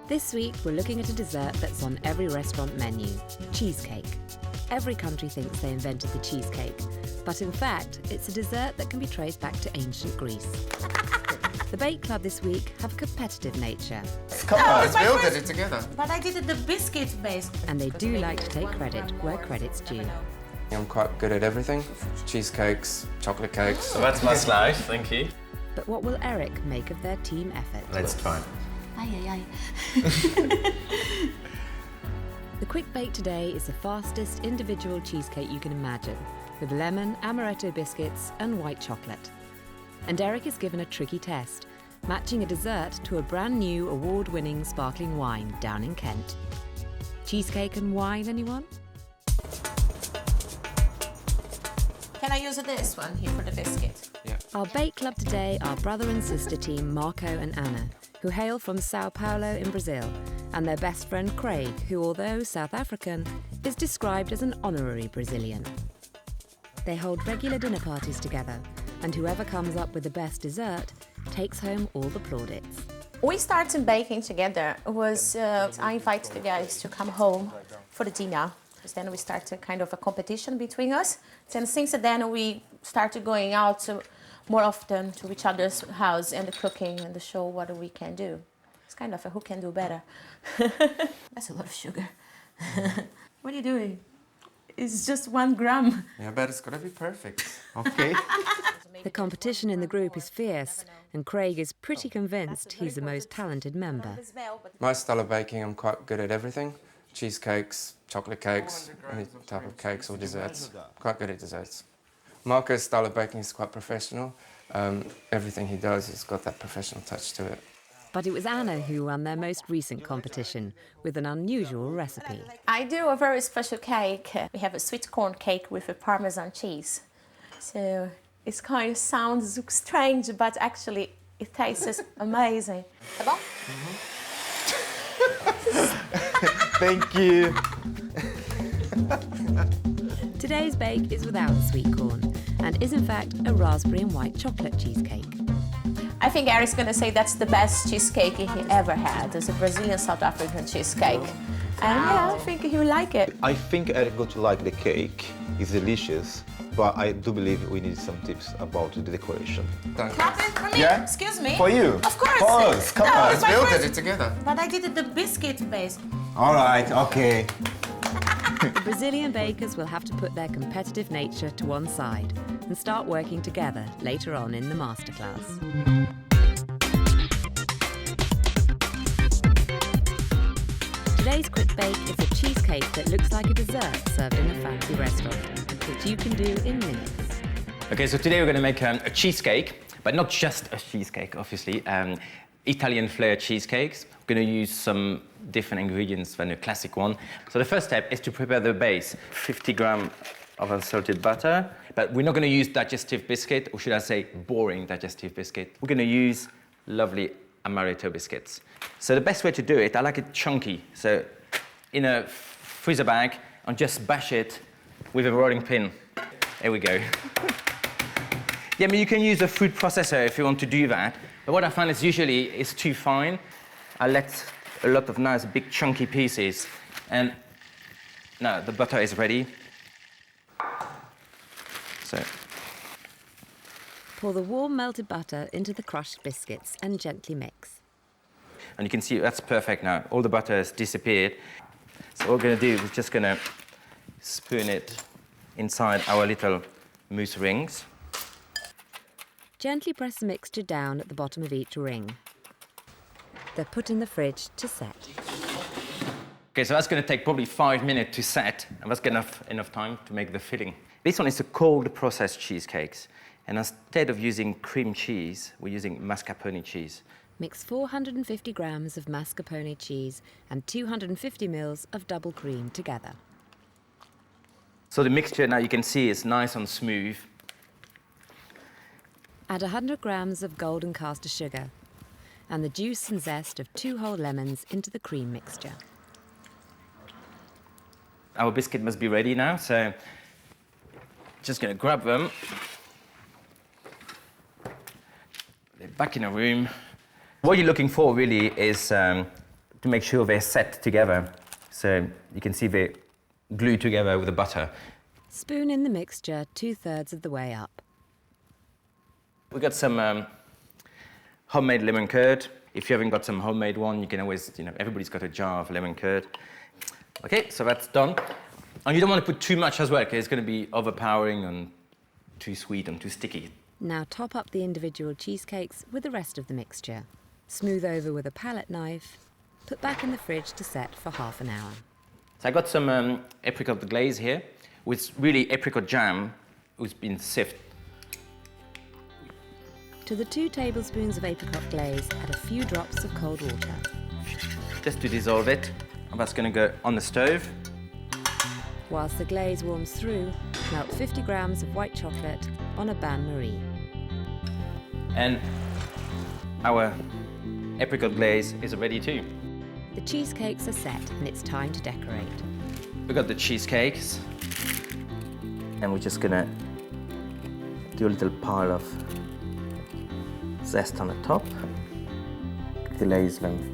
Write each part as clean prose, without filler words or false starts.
This week, we're looking at a dessert that's on every restaurant menu, cheesecake. Every country thinks they invented the cheesecake, but in fact, it's a dessert that can be traced back to ancient Greece. The Bake Club this week have a competitive nature. Come on, let's build it together. But I did it the biscuit base. And they do like to take credit where credit's due. I'm quite good at everything. Cheesecakes, chocolate cakes. So that's my slice, thank you. But what will Eric make of their team effort? Let's try. The quick bake today is the fastest individual cheesecake you can imagine, with lemon, amaretto biscuits and white chocolate. And Eric is given a tricky test, matching a dessert to a brand new award-winning sparkling wine down in Kent. Cheesecake and wine, anyone? Can I use this one here for the biscuit? Yeah. Our Bake Club today are brother and sister team Marco and Anna, who hail from Sao Paulo in Brazil, and their best friend Craig, who, although South African, is described as an honorary Brazilian. They hold regular dinner parties together, and whoever comes up with the best dessert takes home all the plaudits. We started baking together. I invited the guys to come home for the dinner. Then we started kind of a competition between us. And since then we started going out more often to each other's house and cooking and show what we can do. It's kind of a who can do better. That's a lot of sugar. What are you doing? It's just 1 gram. Yeah, but it's gotta be perfect. Okay. The competition in the group is fierce, and Craig is pretty convinced he's the most talented member. My style of baking, I'm quite good at everything. Cheesecakes, chocolate cakes, any type of cakes or desserts. Quite good at desserts. Marco's style of baking is quite professional. Everything he does has got that professional touch to it. But it was Anna who won their most recent competition with an unusual recipe. I do a very special cake. We have a sweet corn cake with a Parmesan cheese. So it kind of sounds strange, but actually it tastes amazing. Tá bom? Thank you. Today's bake is without sweet corn and is in fact a raspberry and white chocolate cheesecake. I think Eric's going to say that's the best cheesecake he ever had. It's a Brazilian South African cheesecake. And yeah, I think he will like it. I think Eric going to like the cake. It's delicious, but I do believe we need some tips about the decoration. Nothing for me? Yeah? Excuse me? For you? Of course. For us, come on. Let's build it together. But I did it the biscuit base. All right, okay. The Brazilian bakers will have to put their competitive nature to one side and start working together later on in the masterclass. Today's quick bake is a cheesecake that looks like a dessert served in a fancy restaurant, which you can do in minutes. Okay, so today we're going to make a cheesecake, but not just a cheesecake, obviously. Italian flair cheesecakes. We're going to use some different ingredients than the classic one. So the first step is to prepare the base. 50 grams of unsalted butter, but we're not going to use digestive biscuit, or should I say boring digestive biscuit. We're going to use lovely amaretto biscuits. So the best way to do it, I like it chunky. So in a freezer bag, and just bash it with a rolling pin. There we go. Yeah, I mean, you can use a food processor if you want to do that. But what I find is usually it's too fine. I let a lot of nice big chunky pieces. And now the butter is ready. So Pour the warm melted butter into the crushed biscuits and gently mix. and you can see that's perfect now. All the butter has disappeared. So what we're going to do is just going to spoon it inside our little mousse rings. Gently press the mixture down at the bottom of each ring. They're put in the fridge to set. Okay, so that's going to take probably 5 minutes to set, and that's enough time to make the filling. This one is a cold processed cheesecakes, and instead of using cream cheese, we're using mascarpone cheese. Mix 450 grams of mascarpone cheese and 250 mils of double cream together. So the mixture now you can see is nice and smooth. Add 100 grams of golden caster sugar and the juice and zest of 2 whole lemons into the cream mixture. Our biscuit must be ready now, so just going to grab them. They're back in a room. What you're looking for really is to make sure they're set together. So you can see they're glued together with the butter. Spoon in the mixture 2/3 of the way up. We got some homemade lemon curd. If you haven't got some homemade one, you can always, everybody's got a jar of lemon curd. Okay, so that's done. And you don't want to put too much as well, because it's going to be overpowering and too sweet and too sticky. Now top up the individual cheesecakes with the rest of the mixture. Smooth over with a palette knife. Put back in the fridge to set for half an hour. So I got some apricot glaze here, with really apricot jam, who's been sifted. To the 2 tablespoons of apricot glaze, add a few drops of cold water. Just to dissolve it, and that's going to go on the stove. Whilst the glaze warms through, melt 50 grams of white chocolate on a bain-marie. And our apricot glaze is ready too. The cheesecakes are set and it's time to decorate. We got the cheesecakes, and we're just gonna do a little pile of zest on the top, glaze them.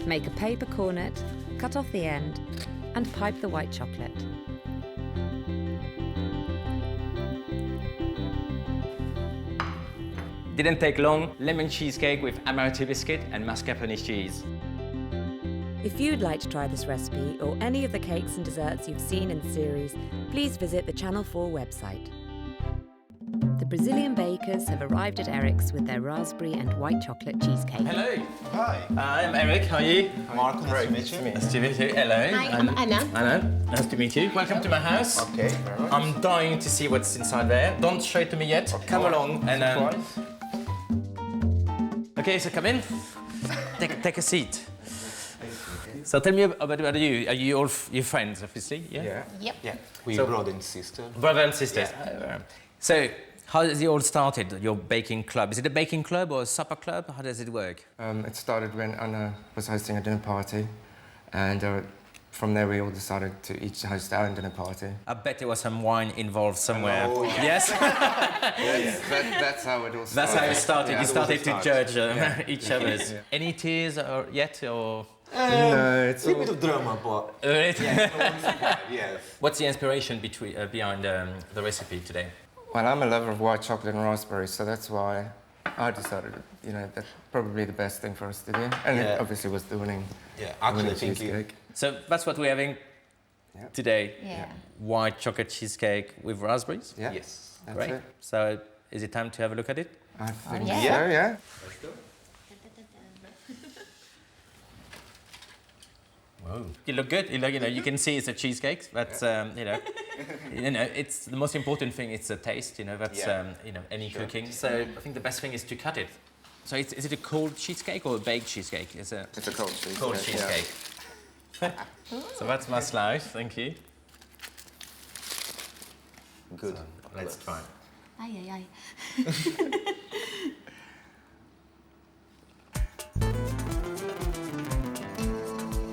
Make a paper cornet, cut off the end, and pipe the white chocolate. Didn't take long. Lemon cheesecake with amaretti biscuit and mascarpone cheese. If you'd like to try this recipe or any of the cakes and desserts you've seen in the series, please visit the Channel 4 website. The Brazilian bakers have arrived at Eric's with their raspberry and white chocolate cheesecake. Hello. Hi. I'm Eric. How are you? Marco, nice to meet you. Nice to meet you. Hello. Hi, I'm Anna. Anna, nice to meet you. Welcome to my house. Okay, very nice. I'm dying to see what's inside there. Don't show it to me yet. Come along and okay, so come in. Take a seat. So tell me about you. Are you all your friends, obviously? Yeah. Yep. Yeah, we're brother and sister. Brother and sisters. So how has it all started? Your baking club? Is it a baking club or a supper club? How does it work? It started when Anna was hosting a dinner party, and from there we all decided to each host our own dinner party. I bet there was some wine involved somewhere. Oh, yeah. Yes? That's how it all started. That's how it started. Yeah, you started to judge each other's. Yeah. Any tears yet? Or? No, it's A all... bit of drama, but yes. What's the inspiration behind the recipe today? Well, I'm a lover of white chocolate and raspberries, so that's why I decided, that's probably the best thing for us to do. And it obviously was the winning, Actually, cheesecake. So that's what we're having today. Yeah. White chocolate cheesecake with raspberries. Yeah. Yes. That's Great. it. So is it time to have a look at it? I think yeah. so, yeah. Let's go. Whoa. You look good. You can see it's a cheesecake. That's it's the most important thing. It's a taste. That's any cooking. So I think the best thing is to cut it. So is it a cold cheesecake or a baked cheesecake? It's a cold cheesecake. Cold cheesecake. So that's my slice. Thank you. Good. Let's try. Ay, ay, ay.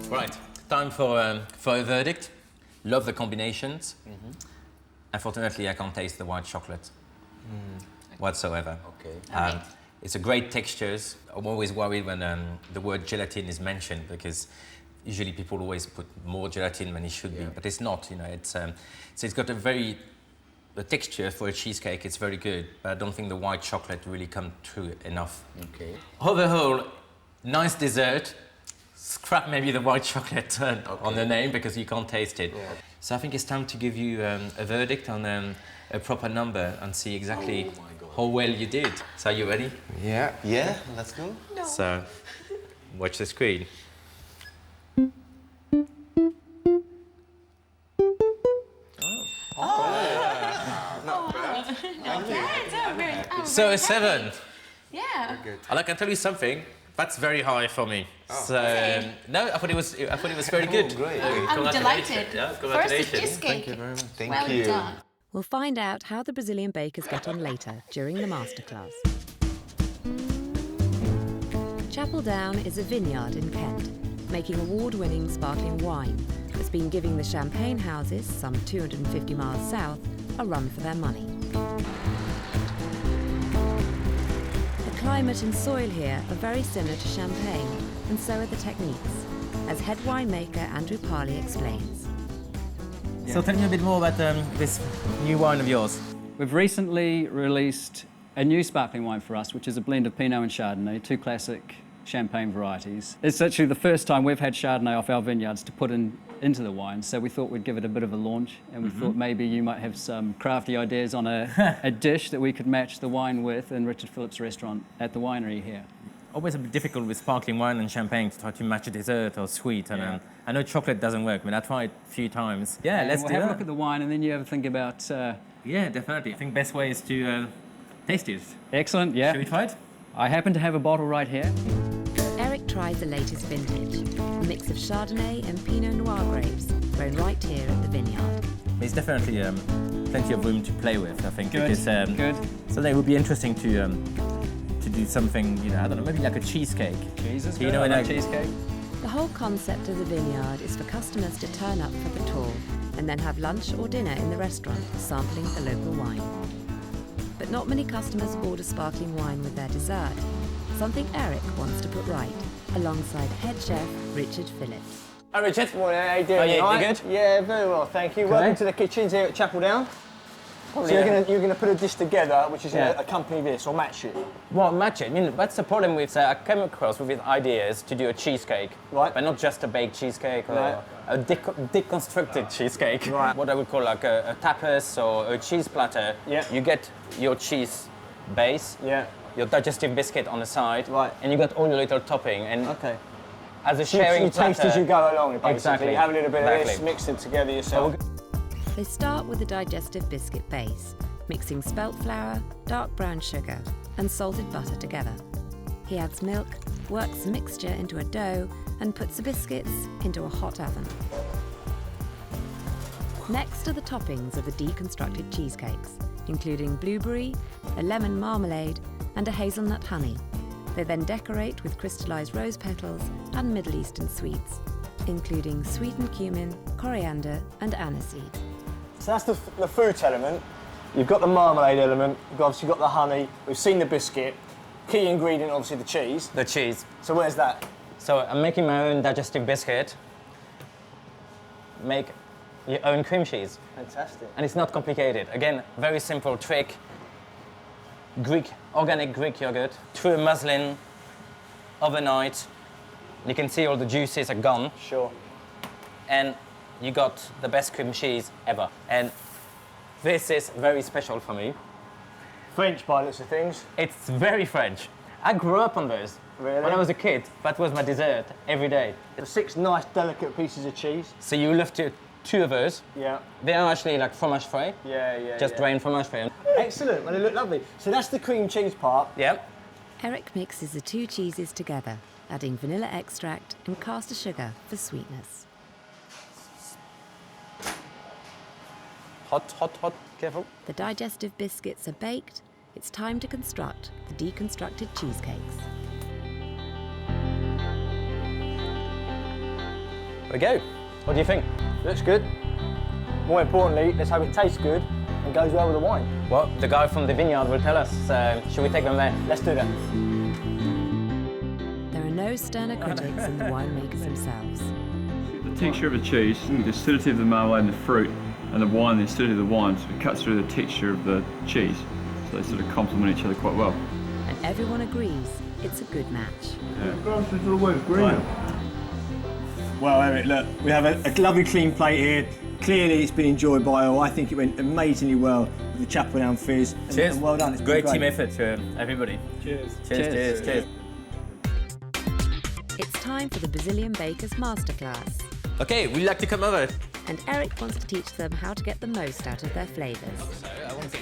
Right. Time for a verdict. Love the combinations. Unfortunately, I can't taste the white chocolate whatsoever. Okay. It's a great textures. I'm always worried when the word gelatin is mentioned, because usually people always put more gelatin than it should be, but it's not. So it's got the texture for a cheesecake. It's very good, but I don't think the white chocolate really come through enough. Okay. Overall, nice dessert. Scrap maybe the white chocolate on the name, because you can't taste it. Yeah. So I think it's time to give you a verdict on a proper number and see exactly how well you did. So are you ready? Yeah. Yeah, let's go. No. So watch the screen. So a 7. Yeah. And I can tell you something. That's very high for me. So no, I thought it was very good. Great. I'm delighted. Yeah, First congratulations. cheesecake. Thank you very much. Thank Well you. done. We'll find out how the Brazilian bakers get on later during the masterclass. Chapel Down is a vineyard in Kent, making award-winning sparkling wine that's been giving the champagne houses, some 250 miles south, a run for their money. The climate and soil here are very similar to Champagne, and so are the techniques, as head winemaker Andrew Parley explains. So tell me a bit more about this new wine of yours. We've recently released a new sparkling wine for us, which is a blend of Pinot and Chardonnay, two classic Champagne varieties. It's actually the first time we've had Chardonnay off our vineyards to put into the wine, so we thought we'd give it a bit of a launch, and we thought maybe you might have some crafty ideas on a dish that we could match the wine with in Richard Phillips' restaurant at the winery here. Always a bit difficult with sparkling wine and champagne to try to match a dessert or sweet. And I know chocolate doesn't work, but I tried a few times. Yeah, let's we'll do have that. a look at the wine, and then you have a think about... Yeah, definitely. I think best way is to taste it. Excellent, yeah. Shall we try it? I happen to have a bottle right here. Eric tries the latest vintage, a mix of Chardonnay and Pinot Noir grapes grown right here at the vineyard. There's definitely plenty of room to play with, I think. Good, because, good. So it would be interesting to do something, I don't know, maybe like a cheesecake. Jesus, You know, like cheesecake. The whole concept of the vineyard is for customers to turn up for the tour and then have lunch or dinner in the restaurant, sampling the local wine. But not many customers order sparkling wine with their dessert, something Eric wants to put right, alongside head chef Richard Phillips. Hi Richard. Morning, how you doing? How are you? All right? You good? Yeah, very well, thank you. Welcome to the kitchens here at Chapel Down. So you're going to put a dish together which is going to accompany this or match it. Well, match it. I mean, that's the problem with, I came across with ideas to do a cheesecake. Right. But not just a baked cheesecake or Right. a deconstructed cheesecake. Right. What I would call like a tapas or a cheese platter. Yeah. You get your cheese base, Yeah. your digestive biscuit on the side, Right. and you got all your little topping. And Okay. as a So you sharing taste platter, as you go along, basically. Exactly. Have a little bit of this, Exactly. mix it together yourself. They start with a digestive biscuit base, mixing spelt flour, dark brown sugar, and salted butter together. He adds milk, works the mixture into a dough, and puts the biscuits into a hot oven. Next are the toppings of the deconstructed cheesecakes, including blueberry, a lemon marmalade, and a hazelnut honey. They then decorate with crystallized rose petals and Middle Eastern sweets, including sweetened cumin, coriander, and aniseed. So that's the fruit element. You've got the marmalade element, you've obviously got the honey, we've seen the biscuit. Key ingredient, obviously, the cheese. the cheese. So where's that? So I'm making my own digestive biscuit. Make your own cream cheese. Fantastic. And it's not complicated. Again, very simple trick. Organic Greek yogurt through a muslin overnight. You can see all the juices are gone. Sure. And you got the best cream cheese ever. And this is very special for me. French by the looks of things. It's very French. I grew up on those. Really? When I was a kid, that was my dessert every day. The 6 nice, delicate pieces of cheese. So you left two of those. Yeah. They are actually like fromage frais. Yeah. Just drained fromage frais. Excellent. Well, they look lovely. So that's the cream cheese part. Yep. Eric mixes the two cheeses together, adding vanilla extract and caster sugar for sweetness. Hot. Careful. The digestive biscuits are baked. It's time to construct the deconstructed cheesecakes. There we go. What do you think? Looks good. More importantly, let's hope it tastes good and goes well with the wine. Well, the guy from the vineyard will tell us. So should we take them there? Let's do that. There are no sterner critics than the winemakers themselves. The texture of the cheese, the acidity of the marmalade and the fruit, and the wine, the acidity of the wine, sort of cuts through the texture of the cheese. So they sort of complement each other quite well. And everyone agrees it's a good match. Well, Eric, look, we have a lovely clean plate here. Clearly, it's been enjoyed by all. I think it went amazingly well with the Chapel Down fizz. Cheers. And well done. It's been Great team effort to everybody. Cheers. Cheers. It's time for the Brazilian Bakers Masterclass. Okay, would you like to come over? And Eric wants to teach them how to get the most out of their flavours.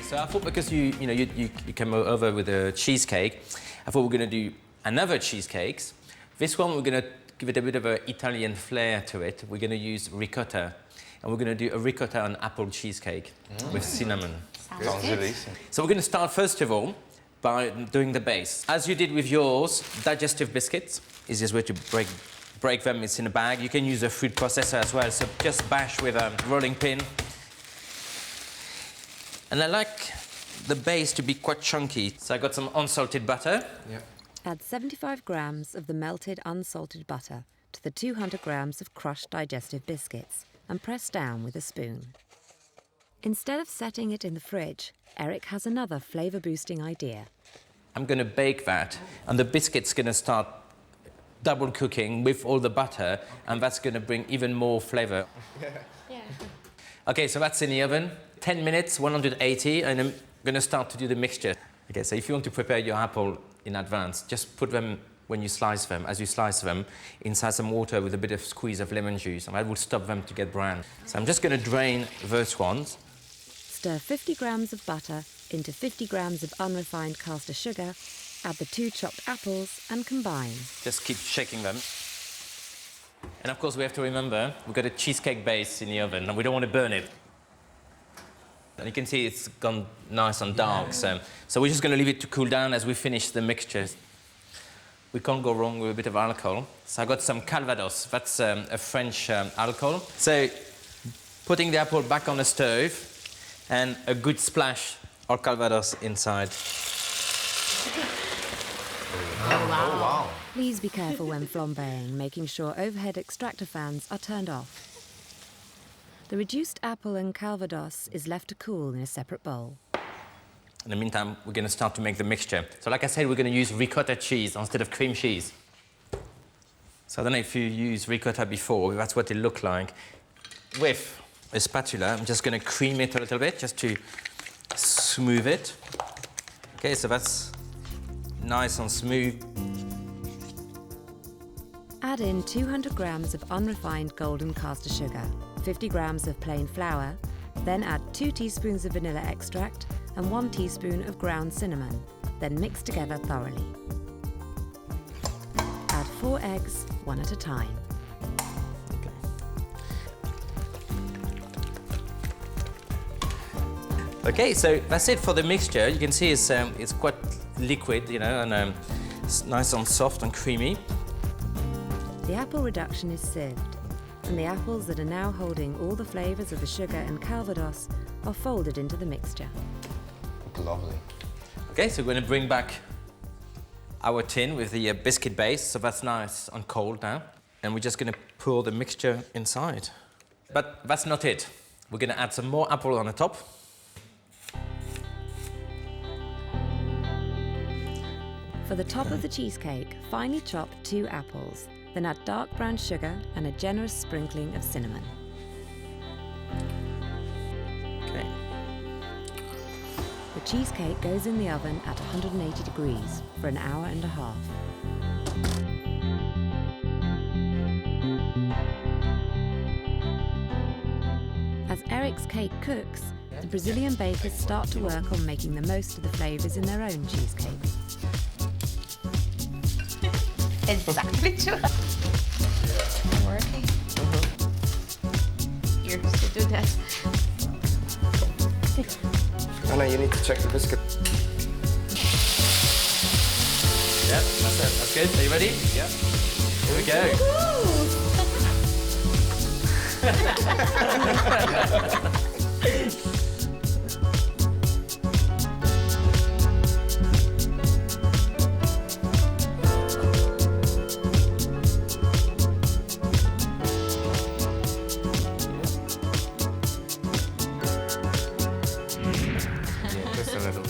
So I thought because you came over with a cheesecake, I thought we're going to do another cheesecakes. This one we're going to give it a bit of an Italian flair to it. We're going to use ricotta, and we're going to do a ricotta and apple cheesecake with cinnamon. Sounds delicious. So we're going to start first of all by doing the base. As you did with yours, digestive biscuits. Easiest way to break them is in a bag. You can use a food processor as well, so just bash with a rolling pin. And I like the base to be quite chunky. So I got some unsalted butter. Yeah. Add 75 grams of the melted unsalted butter to the 200 grams of crushed digestive biscuits and press down with a spoon. Instead of setting it in the fridge, Eric has another flavour-boosting idea. I'm going to bake that, and the biscuit's going to start double cooking with all the butter, and that's going to bring even more flavour. Yeah. Okay, so that's in the oven. 10 minutes, 180, and I'm going to start to do the mixture. Okay, so if you want to prepare your apple in advance, just put them, when you slice them, as you slice them, inside some water with a bit of squeeze of lemon juice, and that will stop them to get brown. So I'm just going to drain those ones. Stir 50 grams of butter into 50 grams of unrefined caster sugar, add the 2 chopped apples and combine. Just keep shaking them. And of course we have to remember, we've got a cheesecake base in the oven and we don't want to burn it. And you can see it's gone nice and dark, so we're just going to leave it to cool down as we finish the mixture. We can't go wrong with a bit of alcohol. So I got some Calvados, that's a French alcohol. So putting the apple back on the stove and a good splash of Calvados inside. Oh, wow. Please be careful when flambeing, making sure overhead extractor fans are turned off. The reduced apple and Calvados is left to cool in a separate bowl. In the meantime, we're going to start to make the mixture. So like I said, we're going to use ricotta cheese instead of cream cheese. So I don't know if you used ricotta before, that's what it looked like. With a spatula, I'm just going to cream it a little bit, just to smooth it. Okay, so that's nice and smooth. Add in 200 grams of unrefined golden caster sugar, 50 grams of plain flour, then add 2 teaspoons of vanilla extract and 1 teaspoon of ground cinnamon, then mix together thoroughly. Add 4 eggs, one at a time. Okay, so that's it for the mixture. You can see it's quite liquid, you know, and it's nice and soft and creamy. The apple reduction is sieved, and the apples that are now holding all the flavours of the sugar and Calvados are folded into the mixture. Lovely. Okay, so we're going to bring back our tin with the biscuit base, so that's nice and cold now. And we're just going to pour the mixture inside. But that's not it. We're going to add some more apple on the top. For the top of the cheesecake, finely chop 2 apples, then add dark brown sugar and a generous sprinkling of cinnamon. Okay. The cheesecake goes in the oven at 180 degrees for an hour and a half. As Eric's cake cooks, the Brazilian bakers start to work on making the most of the flavours in their own cheesecake. Exactly true. Working. Here to do that. Anna, you need to check the biscuit. Yep, that's it. That's good. Are you ready? Yep. Here we go. Just a little.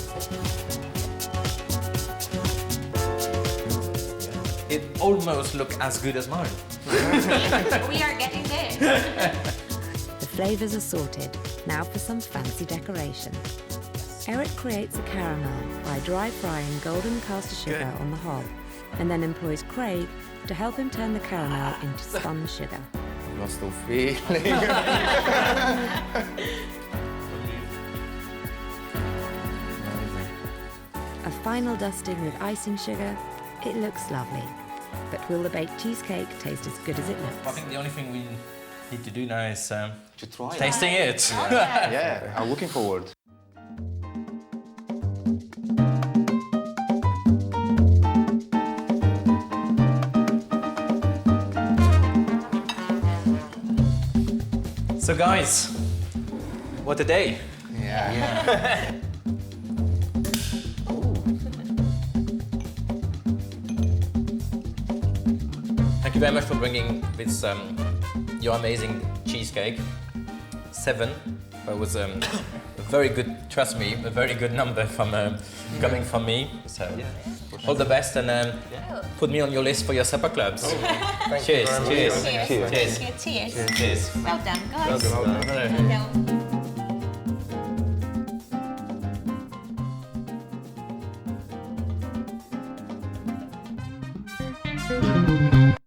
It almost looks as good as mine. We are getting there. The flavours are sorted. Now for some fancy decoration. Eric creates a caramel by dry frying golden caster sugar on the hob, and then employs Craig to help him turn the caramel into spun sugar. Lost all feeling. A final dusting with icing sugar, it looks lovely. But will the baked cheesecake taste as good as it I looks? think the only thing we need to do now is To try it. tasting it. Yeah, I'm looking forward. So guys, what a day. Yeah. you very much for bringing this your amazing cheesecake. 7. That was a very good, trust me, a very good number from coming from me. So all the best, and put me on your list for your supper clubs. Cheers. Cheers. Cheers. Cheers. Cheers. Cheers. Well done, guys. Well done. Well done.